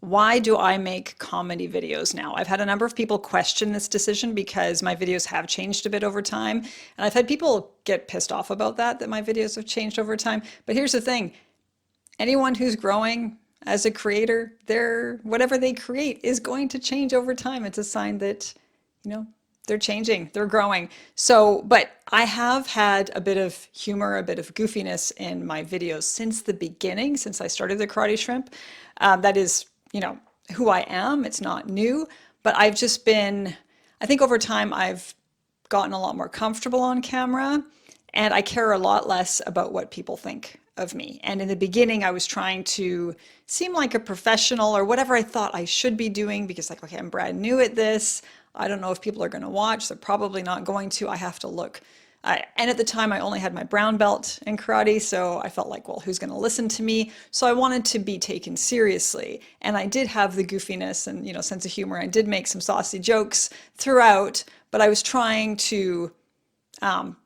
why do I make comedy videos now? I've had a number of people question this decision because my videos have changed a bit over time. And I've had people get pissed off about that my videos have changed over time. But here's the thing, anyone who's growing as a creator, whatever they create is going to change over time. It's a sign that, you know, they're changing, they're growing. So, but I have had a bit of humor, a bit of goofiness in my videos since the beginning, since I started the Karate Shrimp. That is, who I am. It's not new, but I've just been, I think over time I've gotten a lot more comfortable on camera and I care a lot less about what people think of me. And in the beginning, I was trying to seem like a professional or whatever I thought I should be doing because, like, okay, I'm brand new at this. I don't know if people are going to watch. They're probably not going to. I have to look. And at the time, I only had my brown belt in karate, so I felt like, well, who's going to listen to me? So I wanted to be taken seriously, and I did have the goofiness and sense of humor. I did make some saucy jokes throughout, but I was trying to um,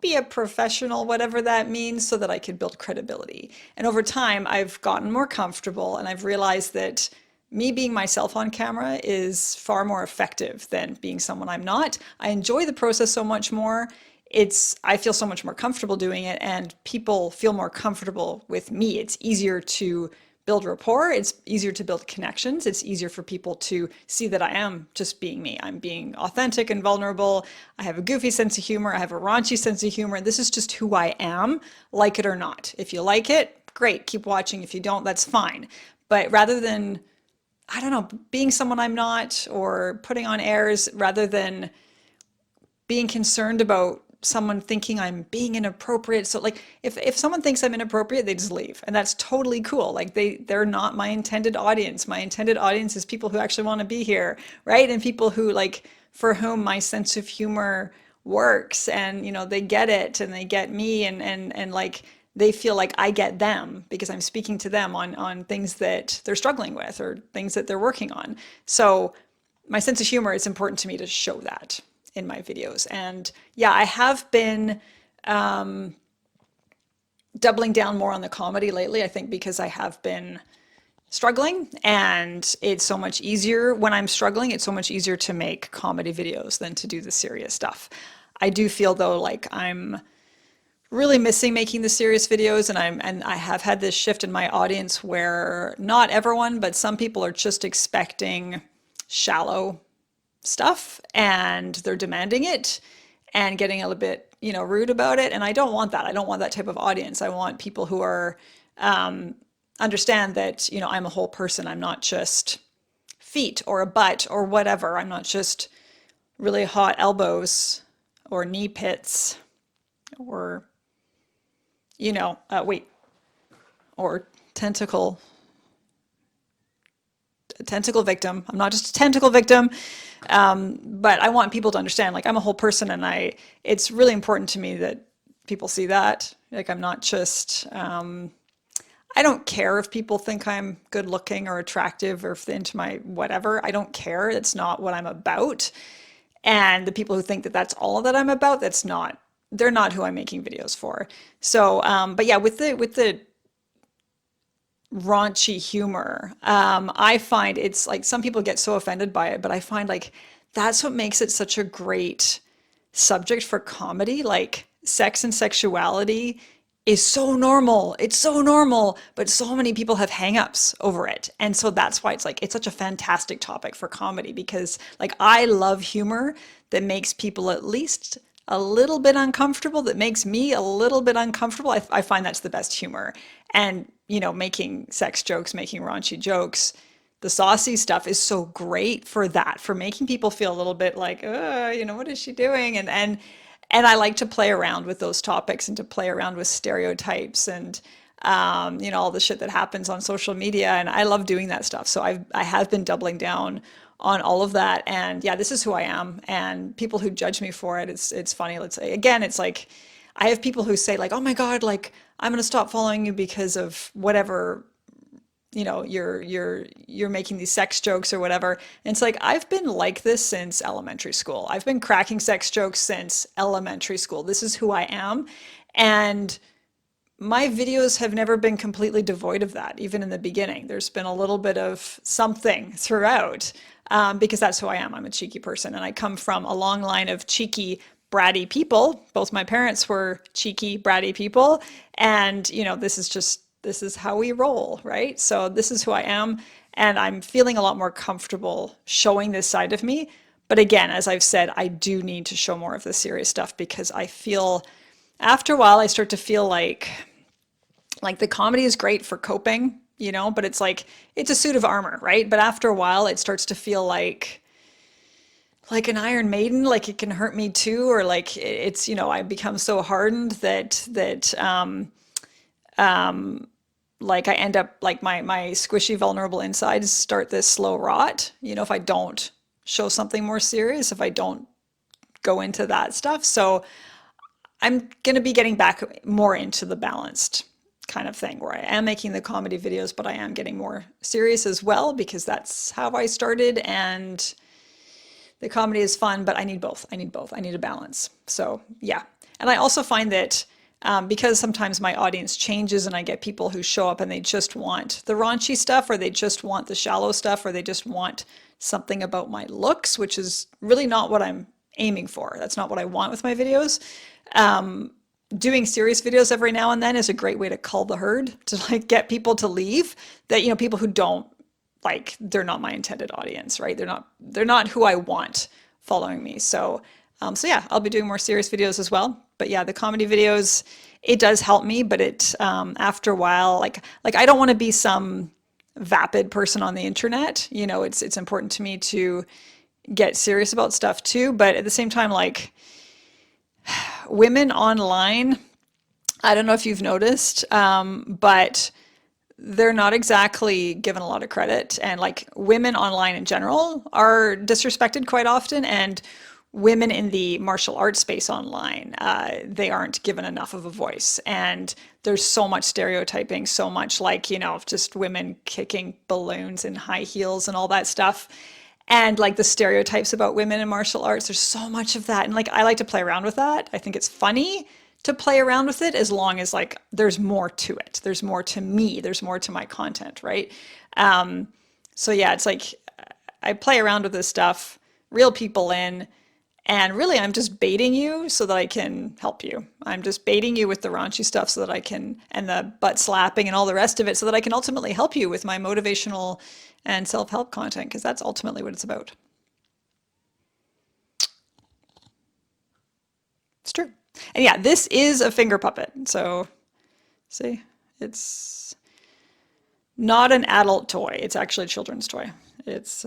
be a professional, whatever that means, so that I could build credibility. And over time, I've gotten more comfortable and I've realized that me being myself on camera is far more effective than being someone I'm not. I enjoy the process so much more. I feel so much more comfortable doing it and people feel more comfortable with me. It's easier to build rapport. It's easier to build connections. It's easier for people to see that I am just being me. I'm being authentic and vulnerable. I have a goofy sense of humor. I have a raunchy sense of humor. This is just who I am, like it or not. If you like it, great, keep watching. If you don't, that's fine. But rather than, I don't know, being someone I'm not or putting on airs, rather than being concerned about someone thinking I'm being inappropriate. So like if someone thinks I'm inappropriate, they just leave. And that's totally cool. Like they're not my intended audience. My intended audience is people who actually want to be here, right? And people who like for whom my sense of humor works and they get it and they get me and like they feel like I get them because I'm speaking to them on things that they're struggling with or things that they're working on. So my sense of humor, it's important to me to show that in my videos. And yeah, I have been doubling down more on the comedy lately, I think because I have been struggling and it's so much easier when I'm struggling, it's so much easier to make comedy videos than to do the serious stuff. I do feel though like I'm really missing making the serious videos and I have had this shift in my audience where not everyone, but some people are just expecting shallow stuff and they're demanding it and getting a little bit, rude about it. And I don't want that. I don't want that type of audience. I want people who are, understand that, I'm a whole person. I'm not just feet or a butt or whatever. I'm not just really hot elbows or knee pits or, wait, or tentacle victim. I'm not just a tentacle victim. But I want people to understand, like, I'm a whole person and it's really important to me that people see that. Like, I'm not just, I don't care if people think I'm good looking or attractive or if they're into my whatever. I don't care. It's not what I'm about. And the people who think that that's all that I'm about, they're not who I'm making videos for. So, but yeah, with the raunchy humor. I find it's like some people get so offended by it, but I find like that's what makes it such a great subject for comedy. Like sex and sexuality is so normal. It's so normal, but so many people have hangups over it. And so that's why it's such a fantastic topic for comedy because like I love humor that makes people at least a little bit uncomfortable, that makes me a little bit uncomfortable. I find that's the best humor. And, making sex jokes, making raunchy jokes, the saucy stuff is so great for that, for making people feel a little bit like, what is she doing? And I like to play around with those topics and to play around with stereotypes and, all the shit that happens on social media. And I love doing that stuff. So I have been doubling down on all of that. And yeah, this is who I am. And people who judge me for it, it's funny. Let's say again, it's like I have people who say like, oh my God, like I'm gonna stop following you because of whatever, you're making these sex jokes or whatever. And it's like I've been like this since elementary school. I've been cracking sex jokes since elementary school. This is who I am. And my videos have never been completely devoid of that, even in the beginning. There's been a little bit of something throughout, because that's who I am. I'm a cheeky person, and I come from a long line of cheeky, bratty people. Both my parents were cheeky, bratty people, and this is how we roll, right? So this is who I am, and I'm feeling a lot more comfortable showing this side of me. But again, as I've said, I do need to show more of the serious stuff because I feel after a while I start to feel like the comedy is great for coping, but it's like it's a suit of armor, right? But after a while it starts to feel like an Iron Maiden, like it can hurt me too, or like it's, I become so hardened that like I end up like my squishy vulnerable insides start this slow rot, if I don't show something more serious, if I don't go into that stuff. So I'm going to be getting back more into the balanced kind of thing where I am making the comedy videos, but I am getting more serious as well because that's how I started. And the comedy is fun, but I need both. I need both. I need a balance. So yeah. And I also find that because sometimes my audience changes and I get people who show up and they just want the raunchy stuff, or they just want the shallow stuff, or they just want something about my looks, which is really not what I'm aiming for. That's not what I want with my videos. Doing serious videos every now and then is a great way to cull the herd, to like get people to leave, that, people who don't like, they're not my intended audience, right? They're not who I want following me. So yeah, I'll be doing more serious videos as well. But yeah, the comedy videos, it does help me, but after a while, like I don't want to be some vapid person on the internet. It's important to me to get serious about stuff too, but at the same time, like women online, I don't know if you've noticed, but they're not exactly given a lot of credit. And like women online in general are disrespected quite often. And women in the martial arts space online, they aren't given enough of a voice. And there's so much stereotyping, so much like, just women kicking balloons in high heels and all that stuff. And like the stereotypes about women in martial arts, there's so much of that. And like I like to play around with that. I think it's funny to play around with it as long as like there's more to it. There's more to me. There's more to my content, right? So yeah, it's like I play around with this stuff, reel people in, and really I'm just baiting you so that I can help you. I'm just baiting you with the raunchy stuff so that I can, and the butt slapping and all the rest of it, so that I can ultimately help you with my motivational and self-help content, because that's ultimately what it's about. It's true. And yeah, this is a finger puppet. So see, it's not an adult toy. It's actually a children's toy. It's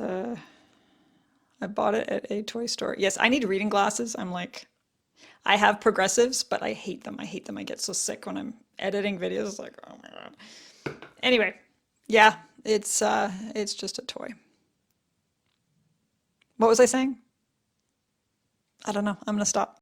I bought it at a toy store. Yes, I need reading glasses. I have progressives, but I hate them. I hate them. I get so sick when I'm editing videos. It's like, oh my God. Anyway, yeah, it's just a toy. What was I saying? I don't know. I'm gonna stop.